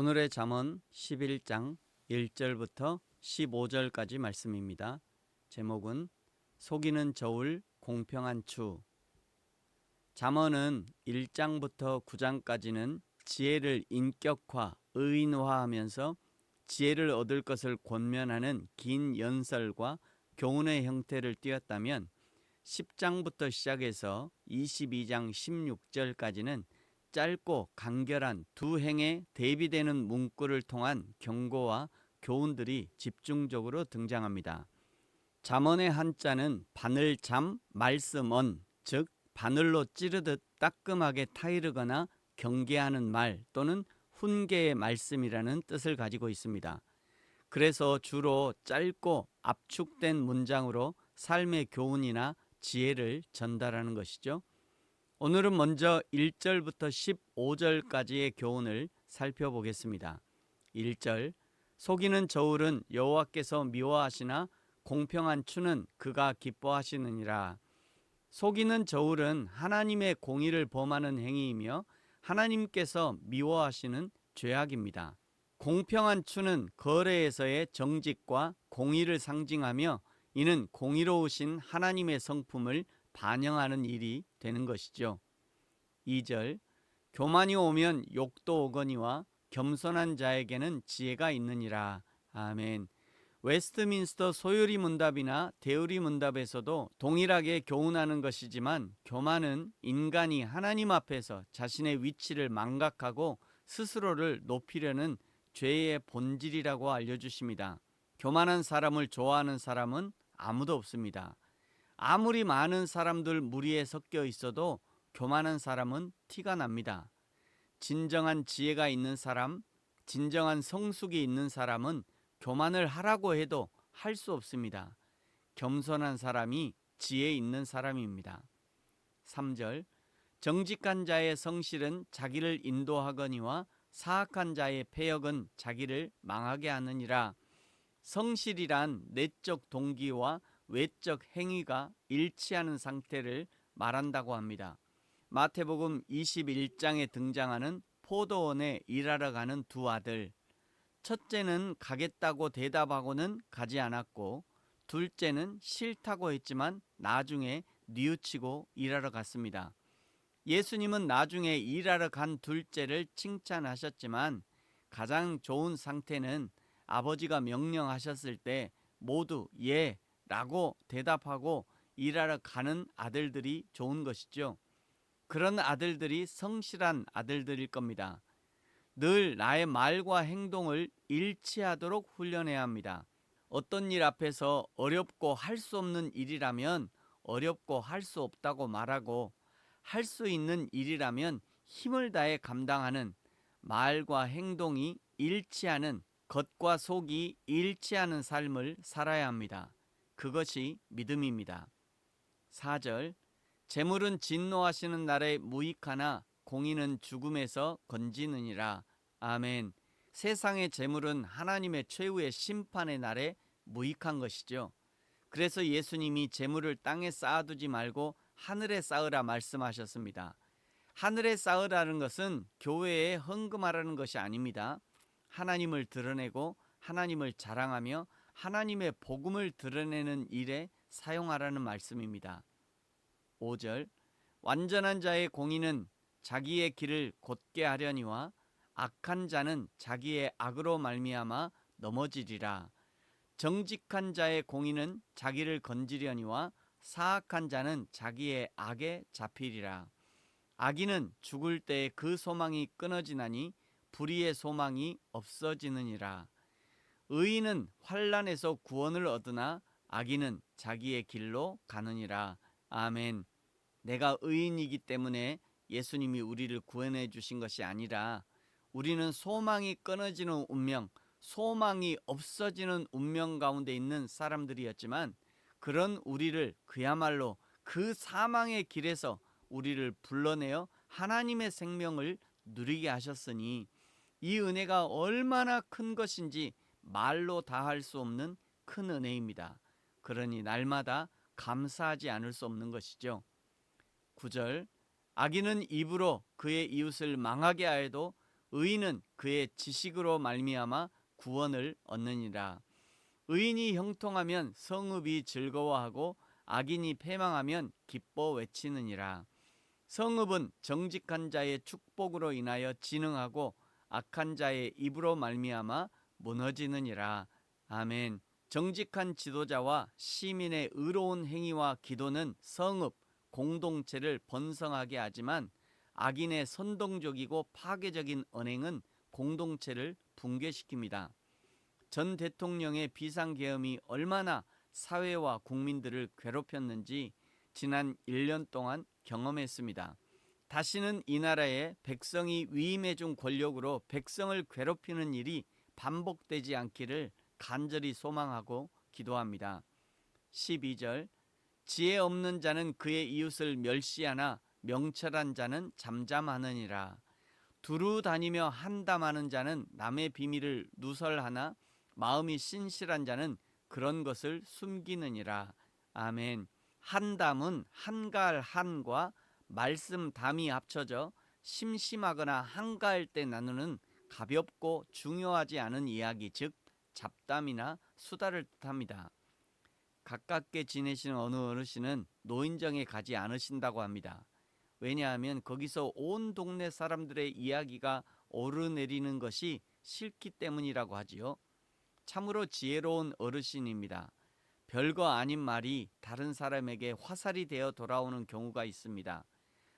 오늘의 잠언 11장 1절부터 15절까지 말씀입니다. 제목은 속이는 저울 공평한 추. 잠언은 1장부터 9장까지는 지혜를 인격화, 의인화하면서 지혜를 얻을 것을 권면하는 긴 연설과 교훈의 형태를 띄었다면 10장부터 시작해서 22장 16절까지는 짧고 간결한 두 행에 대비되는 문구를 통한 경고와 교훈들이 집중적으로 등장합니다. 잠언의 한자는 바늘잠, 말씀언, 즉 바늘로 찌르듯 따끔하게 타이르거나 경계하는 말 또는 훈계의 말씀이라는 뜻을 가지고 있습니다. 그래서 주로 짧고 압축된 문장으로 삶의 교훈이나 지혜를 전달하는 것이죠. 오늘은 먼저 1절부터 15절까지의 교훈을 살펴보겠습니다. 1절, 속이는 저울은 여호와께서 미워하시나 공평한 추는 그가 기뻐하시느니라. 속이는 저울은 하나님의 공의를 범하는 행위이며 하나님께서 미워하시는 죄악입니다. 공평한 추는 거래에서의 정직과 공의를 상징하며 이는 공의로우신 하나님의 성품을 반영하는 일이 되는 것이죠. 2절, 교만이 오면 욕도 오거니와 겸손한 자에게는 지혜가 있느니라. 아멘. 웨스트민스터 소요리 문답이나 데우리 문답에서도 동일하게 교훈하는 것이지만 교만은 인간이 하나님 앞에서 자신의 위치를 망각하고 스스로를 높이려는 죄의 본질이라고 알려주십니다. 교만한 사람을 좋아하는 사람은 아무도 없습니다. 아무리 많은 사람들 무리에 섞여 있어도 교만한 사람은 티가 납니다. 진정한 지혜가 있는 사람, 진정한 성숙이 있는 사람은 교만을 하라고 해도 할 수 없습니다. 겸손한 사람이 지혜 있는 사람입니다. 3절, 정직한 자의 성실은 자기를 인도하거니와 사악한 자의 패역은 자기를 망하게 하느니라. 성실이란 내적 동기와 외적 행위가 일치하는 상태를 말한다고 합니다. 마태복음 21장에 등장하는 포도원에 일하러 가는 두 아들, 첫째는 가겠다고 대답하고는 가지 않았고 둘째는 싫다고 했지만 나중에 뉘우치고 일하러 갔습니다. 예수님은 나중에 일하러 간 둘째를 칭찬하셨지만 가장 좋은 상태는 아버지가 명령하셨을 때 모두 예 라고 대답하고 일하러 가는 아들들이 좋은 것이죠. 그런 아들들이 성실한 아들들일 겁니다. 늘 나의 말과 행동을 일치하도록 훈련해야 합니다. 어떤 일 앞에서 어렵고 할 수 없는 일이라면 어렵고 할 수 없다고 말하고 할 수 있는 일이라면 힘을 다해 감당하는 말과 행동이 일치하는 겉과 속이 일치하는 삶을 살아야 합니다. 그것이 믿음입니다. 4절, 재물은 진노하시는 날에 무익하나 공의는 죽음에서 건지느니라. 아멘. 세상의 재물은 하나님의 최후의 심판의 날에 무익한 것이죠. 그래서 예수님이 재물을 땅에 쌓아두지 말고 하늘에 쌓으라 말씀하셨습니다. 하늘에 쌓으라는 것은 교회에 헌금하라는 것이 아닙니다. 하나님을 드러내고 하나님을 자랑하며 하나님의 복음을 드러내는 일에 사용하라는 말씀입니다. 5절, 완전한 자의 공의는 자기의 길을 곧게 하려니와 악한 자는 자기의 악으로 말미암아 넘어지리라. 정직한 자의 공의는 자기를 건지려니와 사악한 자는 자기의 악에 잡히리라. 악인은 죽을 때에 그 소망이 끊어지나니 불의의 소망이 없어지느니라. 의인은 환난에서 구원을 얻으나 악인은 자기의 길로 가느니라. 아멘. 내가 의인이기 때문에 예수님이 우리를 구원해 주신 것이 아니라 우리는 소망이 끊어지는 운명, 소망이 없어지는 운명 가운데 있는 사람들이었지만 그런 우리를 그야말로 그 사망의 길에서 우리를 불러내어 하나님의 생명을 누리게 하셨으니 이 은혜가 얼마나 큰 것인지 말로 다 할 수 없는 큰 은혜입니다. 그러니 날마다 감사하지 않을 수 없는 것이죠. 9절, 악인은 입으로 그의 이웃을 망하게 하여도 의인은 그의 지식으로 말미암아 구원을 얻느니라. 의인이 형통하면 성읍이 즐거워하고 악인이 패망하면 기뻐 외치느니라. 성읍은 정직한 자의 축복으로 인하여 진흥하고 악한 자의 입으로 말미암아 무너지느니라. 아멘. 정직한 지도자와 시민의 의로운 행위와 기도는 성읍, 공동체를 번성하게 하지만 악인의 선동적이고 파괴적인 언행은 공동체를 붕괴시킵니다. 전 대통령의 비상계엄이 얼마나 사회와 국민들을 괴롭혔는지 지난 1년 동안 경험했습니다. 다시는 이 나라에 백성이 위임해준 권력으로 백성을 괴롭히는 일이 반복되지 않기를 간절히 소망하고 기도합니다. 12절 지혜 없는 자는 그의 이웃을 멸시하나 명철한 자는 잠잠하느니라. 두루 다니며 한담하는 자는 남의 비밀을 누설하나 마음이 신실한 자는 그런 것을 숨기느니라. 아멘. 한담은 한가할 한과 말씀 담이 합쳐져 심심하거나 한가할 때 나누는 가볍고 중요하지 않은 이야기, 즉 잡담이나 수다를 뜻합니다. 가깝게 지내시는 어느 어르신은 노인정에 가지 않으신다고 합니다. 왜냐하면 거기서 온 동네 사람들의 이야기가 오르내리는 것이 싫기 때문이라고 하지요. 참으로 지혜로운 어르신입니다. 별거 아닌 말이 다른 사람에게 화살이 되어 돌아오는 경우가 있습니다.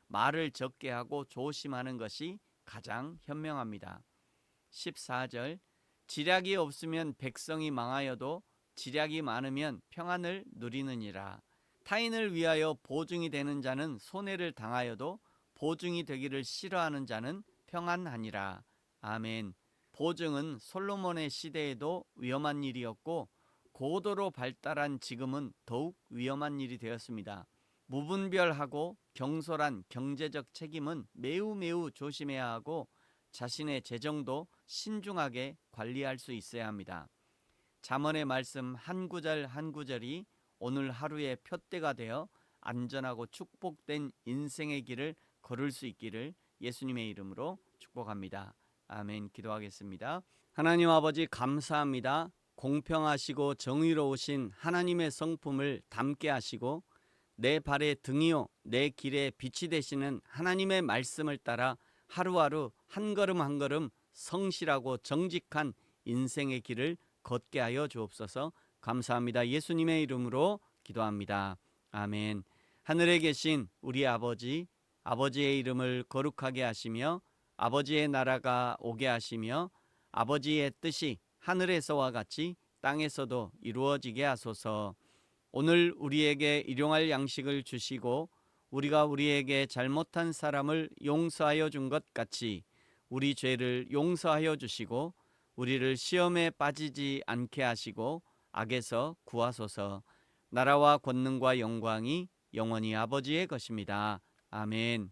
말을 적게 하고 조심하는 것이 가장 현명합니다. 14절 지략이 없으면 백성이 망하여도 지략이 많으면 평안을 누리느니라. 타인을 위하여 보증이 되는 자는 손해를 당하여도 보증이 되기를 싫어하는 자는 평안하니라. 아멘. 보증은 솔로몬의 시대에도 위험한 일이었고 고도로 발달한 지금은 더욱 위험한 일이 되었습니다. 무분별하고 경솔한 경제적 책임은 매우 조심해야 하고 자신의 재정도 신중하게 관리할 수 있어야 합니다. 잠언의 말씀 한 구절 한 구절이 오늘 하루의 표대가 되어 안전하고 축복된 인생의 길을 걸을 수 있기를 예수님의 이름으로 축복합니다. 아멘. 기도하겠습니다. 하나님 아버지 감사합니다. 공평하시고 정의로우신 하나님의 성품을 담게 하시고 내 발의 등이요 내 길의 빛이 되시는 하나님의 말씀을 따라 하루하루 한 걸음 한 걸음 성실하고 정직한 인생의 길을 걷게 하여 주옵소서. 감사합니다. 예수님의 이름으로 기도합니다. 아멘. 하늘에 계신 우리 아버지, 아버지의 이름을 거룩하게 하시며 아버지의 나라가 오게 하시며 아버지의 뜻이 하늘에서와 같이 땅에서도 이루어지게 하소서. 오늘 우리에게 일용할 양식을 주시고 우리가 우리에게 잘못한 사람을 용서하여 준 것 같이 우리 죄를 용서하여 주시고 우리를 시험에 빠지지 않게 하시고 악에서 구하소서. 나라와 권능과 영광이 영원히 아버지의 것입니다. 아멘.